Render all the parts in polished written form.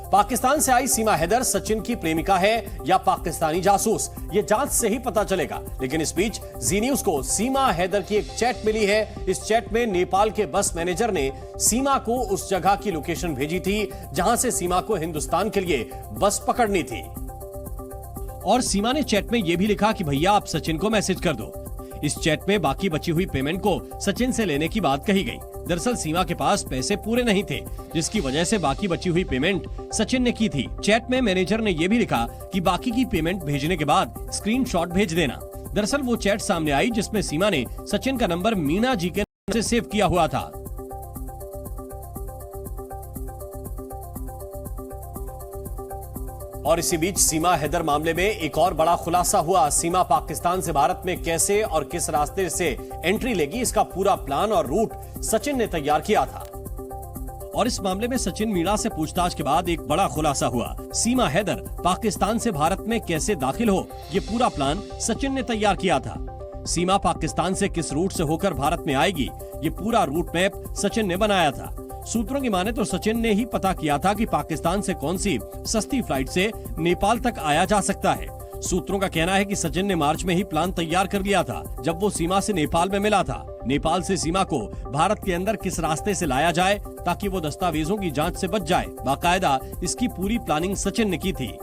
पाकिस्तान से आई सीमा हैदर सचिन की प्रेमिका है या पाकिस्तानी जासूस, ये जांच से ही पता चलेगा। लेकिन इस बीच जी न्यूज को सीमा हैदर की एक चैट मिली है। इस चैट में नेपाल के बस मैनेजर ने सीमा को उस जगह की लोकेशन भेजी थी जहां से सीमा को हिंदुस्तान के लिए बस पकड़नी थी। और सीमा ने चैट में यह भी लिखा कि भैया आप सचिन को मैसेज कर दो। इस चैट में बाकी बची हुई पेमेंट को सचिन से लेने की बात कही गई। दरअसल सीमा के पास पैसे पूरे नहीं थे, जिसकी वजह से बाकी बची हुई पेमेंट सचिन ने की थी। चैट में मैनेजर ने यह भी लिखा कि बाकी की पेमेंट भेजने के बाद स्क्रीनशॉट भेज देना। दरअसल वो चैट सामने आई जिसमें सीमा ने सचिन का नंबर मीना जी के नंबर से सेव किया हुआ था। और इसी बीच सीमा हैदर मामले में एक और बड़ा खुलासा हुआ। सीमा पाकिस्तान से भारत में कैसे और किस रास्ते से एंट्री लेगी, इसका पूरा प्लान और रूट सचिन ने तैयार किया था। और इस मामले में सचिन मीणा से पूछताछ के बाद एक बड़ा खुलासा हुआ। सीमा हैदर पाकिस्तान से भारत में कैसे दाखिल हो, ये पूरा प्लान सचिन ने तैयार किया था। सीमा पाकिस्तान से किस रूट से होकर भारत में आएगी, ये पूरा रूट मैप सचिन ने बनाया था। सूत्रों की माने तो सचिन ने ही पता किया था कि पाकिस्तान से कौन सी सस्ती फ्लाइट से नेपाल तक आया जा सकता है। सूत्रों का कहना है कि सचिन ने मार्च में ही प्लान तैयार कर लिया था, जब वो सीमा से नेपाल में मिला था। नेपाल से सीमा को भारत के अंदर किस रास्ते से लाया जाए ताकि वो दस्तावेजों की जांच से बच जाए, बाकायदा इसकी पूरी प्लानिंग सचिन ने की थी।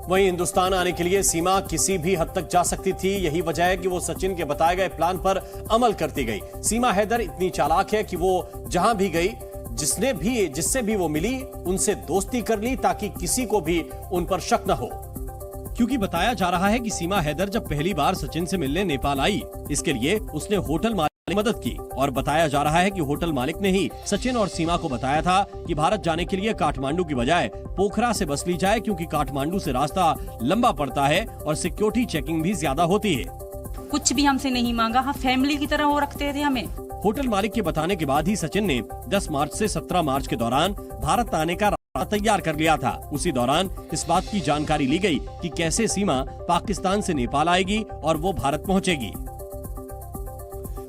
वहीं हिंदुस्तान आने के लिए सीमा किसी भी हद तक जा सकती थी। यही वजह है कि वो सचिन के बताए गए प्लान पर अमल करती गई। सीमा हैदर इतनी चालाक है कि वो जहां भी गई, जिससे भी वो मिली, उनसे दोस्ती कर ली ताकि किसी को भी उन पर शक न हो। क्योंकि बताया जा रहा है कि सीमा हैदर जब पहली बार सचिन से मिलने नेपाल आई, इसके लिए उसने होटल मालिक की मदद की। और बताया जा रहा है कि होटल मालिक ने ही सचिन और सीमा को बताया था कि भारत जाने के लिए काठमांडू की बजाय पोखरा से बस ली जाए, क्योंकि काठमांडू से रास्ता लंबा पड़ता है और सिक्योरिटी चेकिंग भी ज्यादा होती है। कुछ भी हमसे नहीं मांगा, हम फैमिली की तरह वो रखते थे हमें। होटल मालिक के बताने के बाद ही सचिन ने 10 मार्च से 17 मार्च के दौरान भारत आने का रास्ता तैयार कर लिया था। उसी दौरान इस बात की जानकारी ली गई कि कैसे सीमा पाकिस्तान से नेपाल आएगी और वो भारत पहुंचेगी।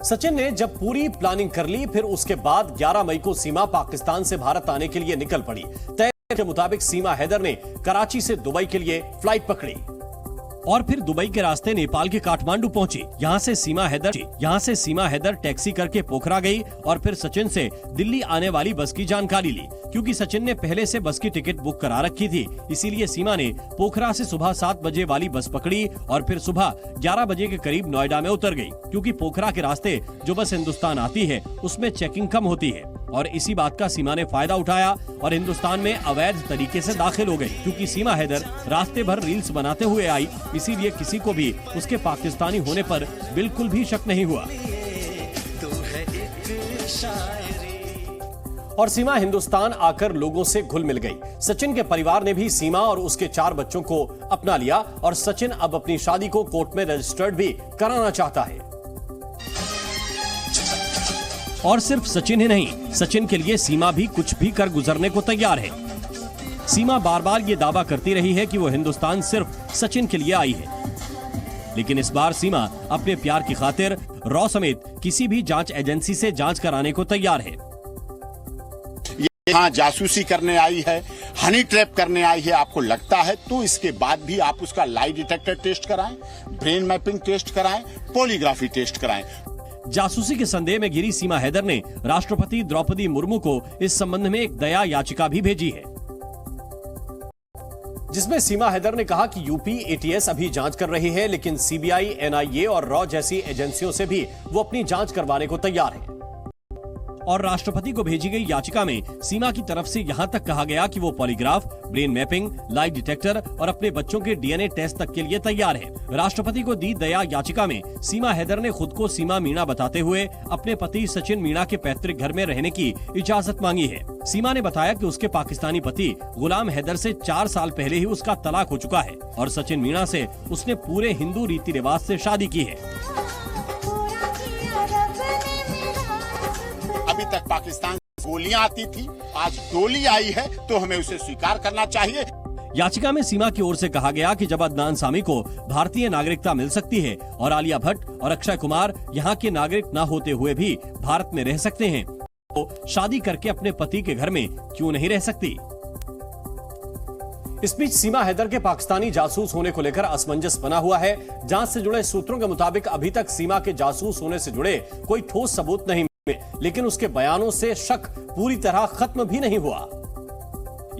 सचिन ने जब पूरी प्लानिंग कर ली, फिर उसके बाद 11 मई को सीमा पाकिस्तान से भारत आने के लिए निकल पड़ी। तय के मुताबिक सीमा हैदर ने कराची से दुबई के लिए फ्लाइट पकड़ी और फिर दुबई के रास्ते नेपाल के काठमांडू पहुंची। यहाँ से सीमा हैदर टैक्सी करके पोखरा गई और फिर सचिन से दिल्ली आने वाली बस की जानकारी ली। क्योंकि सचिन ने पहले से बस की टिकट बुक करा रखी थी, इसीलिए सीमा ने पोखरा से सुबह 7 बजे वाली बस पकड़ी और फिर सुबह 11 बजे के करीब नोएडा में उतर गई। क्योंकि पोखरा के रास्ते जो बस हिंदुस्तान आती है उसमें चेकिंग कम होती है, और इसी बात का सीमा ने फायदा उठाया और हिंदुस्तान में अवैध तरीके से दाखिल हो गई। क्योंकि सीमा हैदर रास्ते भर रील्स बनाते हुए आई, इसीलिए किसी को भी उसके पाकिस्तानी होने पर बिल्कुल भी शक नहीं हुआ। और सीमा हिंदुस्तान आकर लोगों से घुल मिल गई। सचिन के परिवार ने भी सीमा और उसके 4 बच्चों को अपना लिया और सचिन अब अपनी शादी को कोर्ट में रजिस्टर्ड भी कराना चाहता है। और सिर्फ सचिन ही नहीं, सचिन के लिए सीमा भी कुछ भी कर गुजरने को तैयार है। सीमा बार बार ये दावा करती रही है कि वो हिंदुस्तान सिर्फ सचिन के लिए आई है, लेकिन इस बार सीमा अपने प्यार की खातिर रॉ समेत किसी भी जांच एजेंसी से जांच कराने को तैयार है। यहाँ जासूसी करने आई है, हनी ट्रैप करने आई है, आपको लगता है तो इसके बाद भी आप उसका लाई डिटेक्टर टेस्ट कराएं, ब्रेन मैपिंग टेस्ट कराएं, पॉलीग्राफी टेस्ट कराएं। जासूसी के संदेह में घिरी सीमा हैदर ने राष्ट्रपति द्रौपदी मुर्मू को इस संबंध में एक दया याचिका भी भेजी है, जिसमें सीमा हैदर ने कहा कि यूपी एटीएस अभी जांच कर रही है, लेकिन सीबीआई, एनआईए और रॉ जैसी एजेंसियों से भी वो अपनी जांच करवाने को तैयार है। और राष्ट्रपति को भेजी गई याचिका में सीमा की तरफ से यहाँ तक कहा गया कि वो polygraph, brain mapping, lie detector और अपने बच्चों के डीएनए टेस्ट तक के लिए तैयार है। राष्ट्रपति को दी दया याचिका में सीमा हैदर ने खुद को सीमा मीणा बताते हुए अपने पति सचिन मीणा के पैतृक घर में रहने की इजाजत मांगी है। सीमा ने बताया कि उसके पाकिस्तानी पति गुलाम हैदर से 4 साल पहले ही उसका तलाक हो चुका है और सचिन मीणा से उसने पूरे हिंदू रीति रिवाज से शादी की है। अभी तक पाकिस्तान से गोलियां आती थी, आज गोली आई है तो हमें उसे स्वीकार करना चाहिए। याचिका में सीमा की ओर से कहा गया कि जब अदनान सामी को भारतीय नागरिकता मिल सकती है और आलिया भट्ट और अक्षय कुमार यहाँ के नागरिक न होते हुए भी भारत में रह सकते हैं, तो शादी करके अपने पति के घर में क्यों नहीं रह सकती। इस बीच सीमा हैदर के पाकिस्तानी जासूस होने को लेकर असमंजस बना हुआ है। जांच से जुड़े सूत्रों के मुताबिक अभी तक सीमा के जासूस होने से जुड़े कोई ठोस सबूत नहीं मिले, लेकिन उसके बयानों से शक पूरी तरह खत्म भी नहीं हुआ।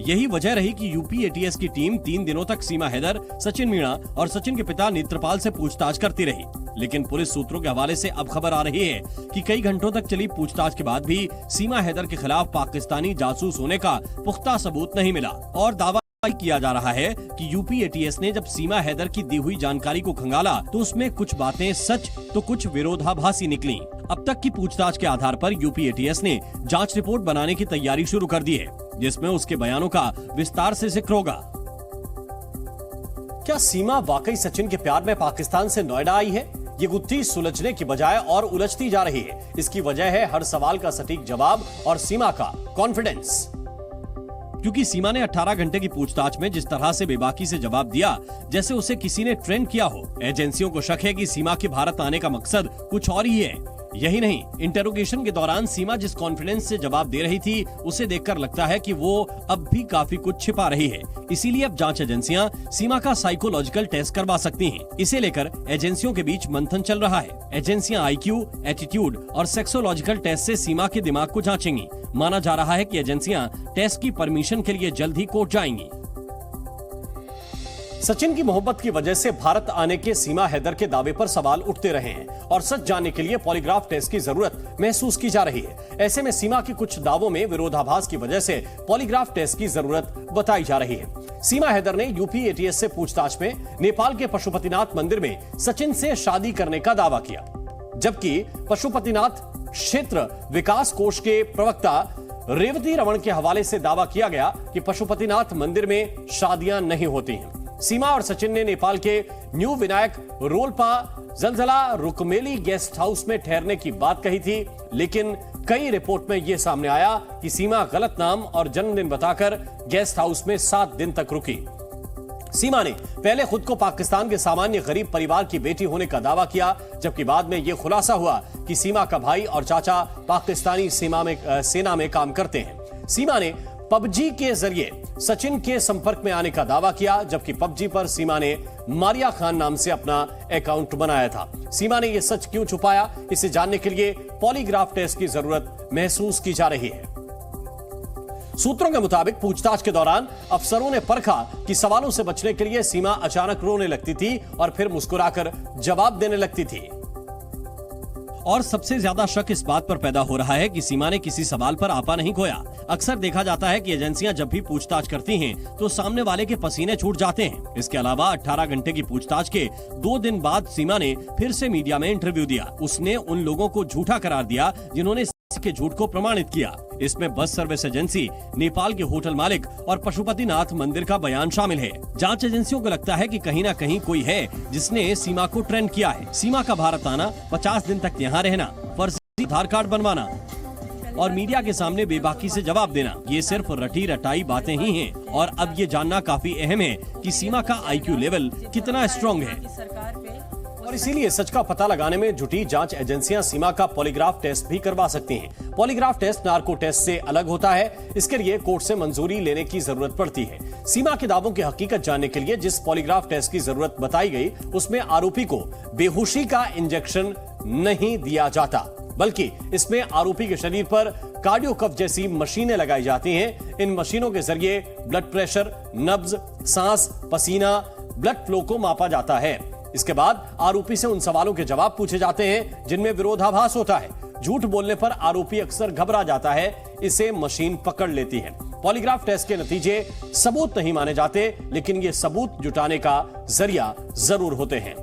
यही वजह रही कि यूपी एटीएस की टीम 3 दिनों तक सीमा हैदर, सचिन मीणा और सचिन के पिता नेत्रपाल से पूछताछ करती रही। लेकिन पुलिस सूत्रों के हवाले से अब खबर आ रही है कि कई घंटों तक चली पूछताछ के बाद भी सीमा हैदर के खिलाफ पाकिस्तानी जासूस होने का पुख्ता सबूत नहीं मिला और दावा किया जा रहा है कि यूपी एटीएस ने जब सीमा हैदर की दी हुई जानकारी को खंगाला तो उसमें कुछ बातें सच तो कुछ विरोधाभासी निकली। अब तक की पूछताछ के आधार पर यूपी एटीएस ने जांच रिपोर्ट बनाने की तैयारी शुरू कर दी है, जिसमें उसके बयानों का विस्तार से जिक्र होगा। क्या सीमा वाकई सचिन के प्यार में पाकिस्तान से नोएडा आई है? ये गुत्थी सुलझने की बजाय और उलझती जा रही है। इसकी वजह है हर सवाल का सटीक जवाब और सीमा का कॉन्फिडेंस। क्योंकि सीमा ने 18 घंटे की पूछताछ में जिस तरह से बेबाकी से जवाब दिया जैसे उसे किसी ने ट्रेंड किया हो। एजेंसियों को शक है कि सीमा के भारत आने का मकसद कुछ और ही है। यही नहीं, इंटेरोगेशन के दौरान सीमा जिस कॉन्फिडेंस से जवाब दे रही थी उसे देखकर लगता है कि वो अब भी काफी कुछ छिपा रही है। इसीलिए अब जांच एजेंसियां सीमा का साइकोलॉजिकल टेस्ट करवा सकती हैं। इसे लेकर एजेंसियों के बीच मंथन चल रहा है। एजेंसियां आईक्यू, एटीट्यूड और सेक्सोलॉजिकल टेस्ट से सीमा के दिमाग को जांचेंगी। माना जा रहा है कि एजेंसियां टेस्ट की परमिशन के लिए जल्द ही कोर्ट जाएंगी। सचिन की मोहब्बत की वजह से भारत आने के सीमा हैदर के दावे पर सवाल उठते रहे हैं और सच जानने के लिए पॉलीग्राफ टेस्ट की जरूरत महसूस की जा रही है। ऐसे में सीमा के कुछ दावों में विरोधाभास की वजह से पॉलीग्राफ टेस्ट की जरूरत बताई जा रही है। सीमा हैदर ने यूपी एटीएस से पूछताछ में नेपाल के पशुपतिनाथ मंदिर में सचिन से शादी करने का दावा किया, जबकि पशुपतिनाथ क्षेत्र विकास कोष के प्रवक्ता रेवती रमन के हवाले से दावा किया गया कि पशुपतिनाथ मंदिर में शादियां नहीं होती हैं। सीमा और सचिन ने नेपाल के new Vinayak Rolpa Jaljala Rukmeli guest house में ठहरने की बात कही थी, लेकिन कई रिपोर्ट में यह सामने आया कि सीमा गलत नाम और जन्मदिन बताकर गेस्ट हाउस में 7 दिन तक रुकी। सीमा ने पहले खुद को पाकिस्तान के सामान्य गरीब परिवार की बेटी होने का दावा किया, जबकि बाद में यह खुलासा हुआ कि सीमा का भाई और चाचा पाकिस्तानी सेना में काम करते हैं। सीमा ने पबजी के जरिए सचिन के संपर्क में आने का दावा किया, जबकि पबजी पर सीमा ने मारिया खान नाम से अपना अकाउंट बनाया था। सीमा ने यह सच क्यों छुपाया, इसे जानने के लिए पॉलीग्राफ टेस्ट की जरूरत महसूस की जा रही है। सूत्रों के मुताबिक पूछताछ के दौरान अफसरों ने परखा कि सवालों से बचने के लिए सीमा अचानक रोने लगती थी और फिर मुस्कुराकर जवाब देने लगती थी। और सबसे ज्यादा शक इस बात पर पैदा हो रहा है कि सीमा ने किसी सवाल पर आपा नहीं खोया। अक्सर देखा जाता है कि एजेंसियां जब भी पूछताछ करती हैं तो सामने वाले के पसीने छूट जाते हैं। इसके अलावा 18 घंटे की पूछताछ के 2 दिन बाद सीमा ने फिर से मीडिया में इंटरव्यू दिया। उसने उन लोगों को झूठा करार दिया जिन्होंने के झूठ को प्रमाणित किया। इसमें बस सर्विस एजेंसी, नेपाल के होटल मालिक और पशुपतिनाथ मंदिर का बयान शामिल है। जांच एजेंसियों को लगता है कि कहीं ना कहीं कोई है जिसने सीमा को ट्रेंड किया है। सीमा का भारत आना, 50 दिन तक यहाँ रहना, फर्जी आधार कार्ड बनवाना और मीडिया के सामने बेबाकी से जवाब देना, ये सिर्फ रटी रटाई बातें ही हैं। और अब ये जानना काफी अहम है कि सीमा का आईक्यू लेवल कितना स्ट्रॉन्ग है। और इसीलिए सच का पता लगाने में जुटी जांच एजेंसियां सीमा का पॉलीग्राफ टेस्ट भी करवा सकती हैं। पॉलीग्राफ टेस्ट नार्को टेस्ट से अलग होता है। इसके लिए कोर्ट से मंजूरी लेने की जरूरत पड़ती है। सीमा के दावों की हकीकत जानने के लिए जिस पॉलीग्राफ टेस्ट की जरूरत बताई गई उसमें आरोपी को बेहोशी का इंजेक्शन नहीं दिया जाता, बल्कि इसमें आरोपी के शरीर पर कार्डियो कफ जैसी मशीनें लगाई जाती हैं। इन मशीनों के जरिए ब्लड प्रेशर, नब्ज, सांस, पसीना, ब्लड फ्लो को मापा जाता है। इसके बाद आरोपी से उन सवालों के जवाब पूछे जाते हैं जिनमें विरोधाभास होता है। झूठ बोलने पर आरोपी अक्सर घबरा जाता है, इसे मशीन पकड़ लेती है। पॉलीग्राफ टेस्ट के नतीजे सबूत नहीं माने जाते, लेकिन ये सबूत जुटाने का जरिया जरूर होते हैं।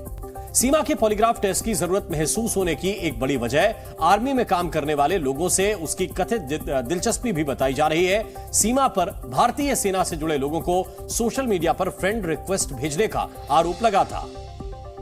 सीमा के पॉलीग्राफ टेस्ट की जरूरत महसूस होने की एक बड़ी वजह आर्मी में काम करने वाले लोगों से उसकी कथित दिलचस्पी भी बताई जा रही है। सीमा पर भारतीय सेना से जुड़े लोगों को सोशल मीडिया पर फ्रेंड रिक्वेस्ट भेजने का आरोप लगा था।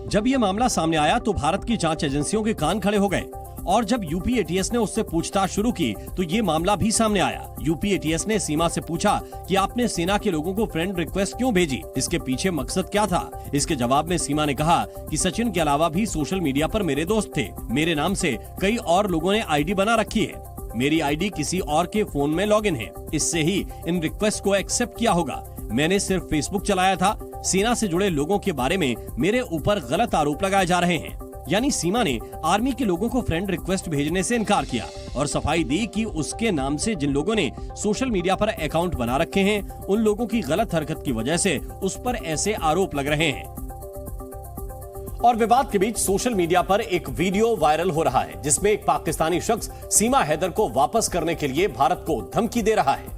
जब यह मामला सामने आया तो भारत की जांच एजेंसियों के कान खड़े हो गए और जब यूपी एटीएस ने उससे पूछताछ शुरू की तो ये मामला भी सामने आया। यूपी एटीएस ने सीमा से पूछा कि आपने सेना के लोगों को फ्रेंड रिक्वेस्ट क्यों भेजी, इसके पीछे मकसद क्या था। इसके जवाब में सीमा ने कहा कि सचिन के अलावा भी सोशल मीडिया पर मेरे दोस्त थे, मेरे नाम से कई और लोगों ने आईडी बना रखी है, मेरी आईडी किसी और के फोन में लॉगिन है, इससे ही इन रिक्वेस्ट को एक्सेप्ट किया होगा। मैंने सिर्फ फेसबुक चलाया था। सेना से जुड़े लोगों के बारे में मेरे ऊपर गलत आरोप लगाए जा रहे हैं। यानी सीमा ने आर्मी के लोगों को फ्रेंड रिक्वेस्ट भेजने से इनकार किया और सफाई दी कि उसके नाम से जिन लोगों ने सोशल मीडिया पर अकाउंट बना रखे हैं, उन लोगों की गलत हरकत की वजह से उस पर ऐसे आरोप लग रहे हैं। और विवाद के बीच सोशल मीडिया पर एक वीडियो वायरल हो रहा है जिसमें एक पाकिस्तानी शख्स सीमा हैदर को वापस करने के लिए भारत को धमकी दे रहा है।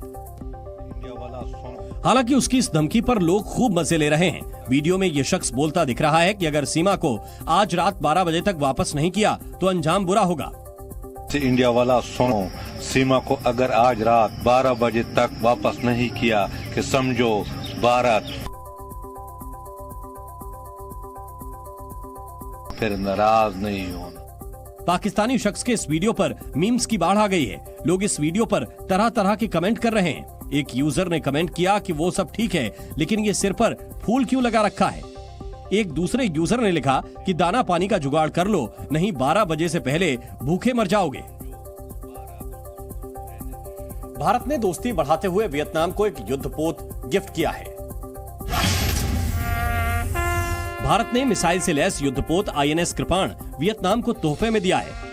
हालांकि उसकी इस धमकी पर लोग खूब मजे ले रहे हैं। वीडियो में ये शख्स बोलता दिख रहा है कि अगर सीमा को आज रात 12 बजे तक वापस नहीं किया तो अंजाम बुरा होगा। इंडिया वाला सुनो, सीमा को अगर आज रात 12 बजे तक वापस नहीं किया कि समझो भारत फिर नाराज नहीं होना। पाकिस्तानी शख्स के इस वीडियो पर मीम्स की बाढ़ आ गई है। लोग इस वीडियो पर तरह तरह के कमेंट कर रहे हैं। एक यूजर ने कमेंट किया कि वो सब ठीक है, लेकिन ये सिर पर फूल क्यों लगा रखा है। एक दूसरे यूजर ने लिखा कि दाना पानी का जुगाड़ कर लो, नहीं 12 बजे से पहले भूखे मर जाओगे। भारत ने दोस्ती बढ़ाते हुए वियतनाम को एक युद्धपोत गिफ्ट किया है। भारत ने मिसाइल से लैस युद्धपोत INS कृपाण वियतनाम को तोहफे में दिया है।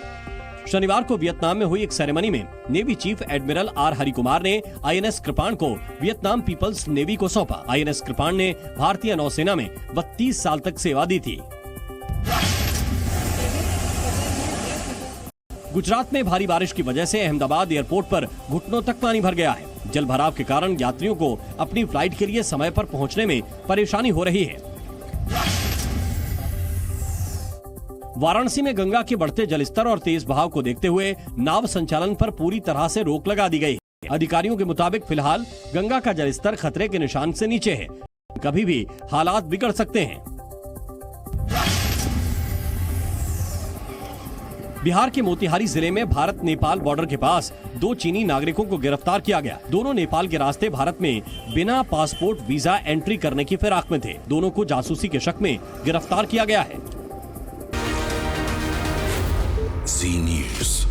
शनिवार को वियतनाम में हुई एक सेरेमनी में navy chief admiral R Harikumar ने INS कृपाण को वियतनाम पीपल्स नेवी को सौंपा। INS कृपाण ने भारतीय नौसेना में 32 साल तक सेवा दी थी। गुजरात में भारी बारिश की वजह से अहमदाबाद एयरपोर्ट पर घुटनों तक पानी भर गया है। जल भराव के कारण यात्रियों को अपनी फ्लाइट के लिए समय पर पहुंचने में परेशानी हो रही है। वाराणसी में गंगा के बढ़ते जलस्तर और तेज बहाव को देखते हुए नाव संचालन पर पूरी तरह से रोक लगा दी गई है। अधिकारियों के मुताबिक फिलहाल गंगा का जलस्तर खतरे के निशान से नीचे है। कभी भी हालात बिगड़ सकते हैं। बिहार के मोतिहारी जिले में भारत नेपाल बॉर्डर के पास 2 चीनी नागरिकों को गिरफ्तार किया गया। दोनों नेपाल के रास्ते भारत में बिना पासपोर्ट वीजा एंट्री करने की फिराक में थे। दोनों को जासूसी के शक में गिरफ्तार किया गया है। Z News.